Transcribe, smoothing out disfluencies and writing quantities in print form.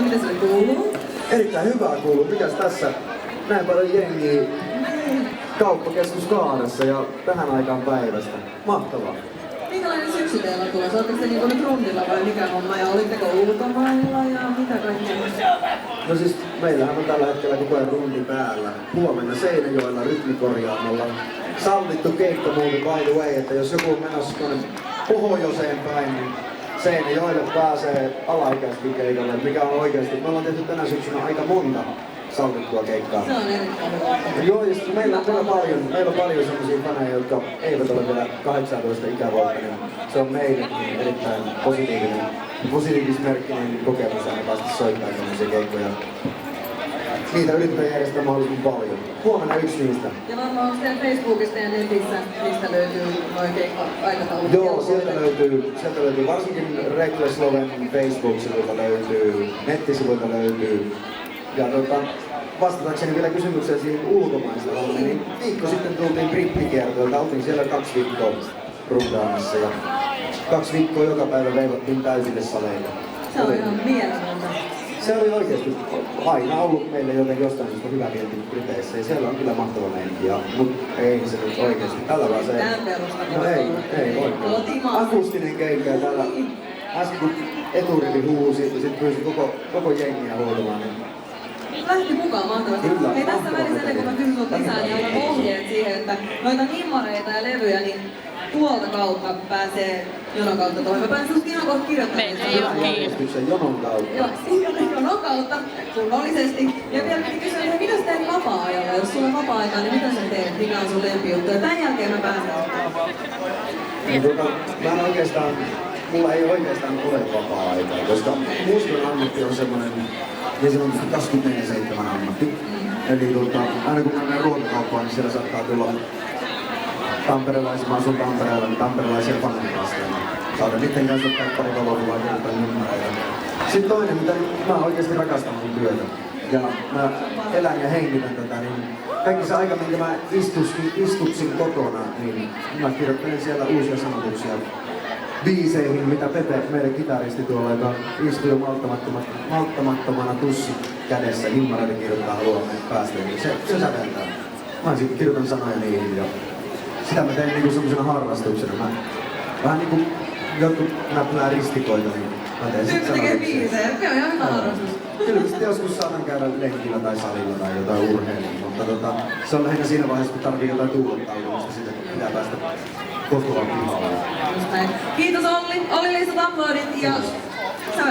Mitä sulle kuuluu? Erittäin hyvää kuuluu. Mikäs tässä? Näin paljon jengiä kauppakeskus Kaaressa ja tähän aikaan päivästä. Mahtavaa. Minkälainen syksy teillä on tulossa? Oletteko te niinku nyt rundilla vai mikä homma? Ja olitteko ulkomailla ja mitä kaikkea? No siis meillähän on tällä hetkellä koko ajan rundi päällä. Huomenna Seinäjoella rytmikorjaamolla. Sallittu keikka muuten by the way, että jos joku on menossa tuonne pohjoiseen päin, niin Seinäjoelle pääsee alaikäiskin keikalle, mikä on oikeasti. Me ollaan tehty tänä syksynä aika monta sallittua keikkaa. Se on erittäin hyvä. Joo, ja meillä on paljon sellaisia faneja, jotka eivät ole vielä 18 ikävuotta, niin se on meillekin erittäin positiivismerkkinen kokemus aina päästä soittamaan tämmöisiä keikkoja. Niitä yritetään järjestää mahdollisimman paljon. Huomenna yksi niistä. Ja varmaan on siellä Facebookista ja netissä, mistä löytyy noin keikka-aikataulut. Joo, sieltä löytyy varsinkin Reckless Loven Facebook-sivuilta löytyy, nettisivuilta löytyy. Ja vastatakseni vielä kysymykseen siihen ulkomaista hommiin, niin viikko sitten tultiin brittikiertoilta, oltiin siellä 2 viikkoa rundaamassa ja 2 viikkoa joka päivä veivattiin täysille saleille. Se on ihan mieletöntä. Se oli oikeesti aina ollut meille joten jostain syystä hyvä vienti Briteissä ja siellä on kyllä mahtava meininki, mutta ei se nyt oikeesti tällä vaan se... Tämän perustalla. No ei oikein. Akustinen keikka ja täällä äsken kun eturivi huusi ja sit pyysi koko jengiä huutamaan. Lähti mukaan mahtavasti. Kyllä, Hei, tässä mahtavaa välissä ennen kuin mä kysyn sulta lisää, niin annan ohjeet siihen, että noita nimmareita ja levyjä, niin tuolta kautta pääsee jonon kautta tuohon. Mä pääsen susta ihan kohta kirjoittamaan. Järjestyksen jonon kautta. Joo, jonon kautta, kunnollisesti. Ja vielä piti kysyä, että mitä sä teet vapaa-ajalla? Jos sulla on vapaa-aikaa, niin mitä sä teet? Mikä on sun lempijuttu? Ja tämän jälkeen mä pääsen Mä en oikeastaan, mulla ei oikeastaan ole vapaa-aikaa, koska muusikon ammatti on semmoinen niin sanotusti 24/7 ammatti. Eli aina kun mennään ruokakauppaan, niin siellä saattaa tulla tamperelaisia, mä asun Tampereella, niin tamperelaisia faneja vastaan. Saatan niiden kanssa ottaa pari valokuvaa ja jotain nummereita. Sitten toinen, mitä mä oikeasti rakastan mun työtä. Ja mä elän ja hengitän tätä, niin kaikki se aika, minkä mä istuksin kotona, niin mä kirjoittelen siellä uusia sanotuksia biiseihin, mitä Pepe, meidän kitaristi tuolla, joka istuu jo malttamattomana tussi kädessä, himmareita kirjoittaa haluamme päästä, niin se säveltää. Mä sitten kirjoitan sanoja niihin ja sitä mä tein niinku semmosena harrastuksena. Mä vähän niinku jotkut näppylää ristikoita, niin mä teen sit tekee biisejä, se on ihan hyvä harrastus. Kyllä sitten joskus saatan käydä lenkillä tai salilla tai jotain urheilua, mutta se on lähinnä siinä vaiheessa, kun tarvii jotain tuulettautumista, sitten pitää päästä kotoa pihalle. Kiitos Olli, Olli-Liisa Tamborin ja sä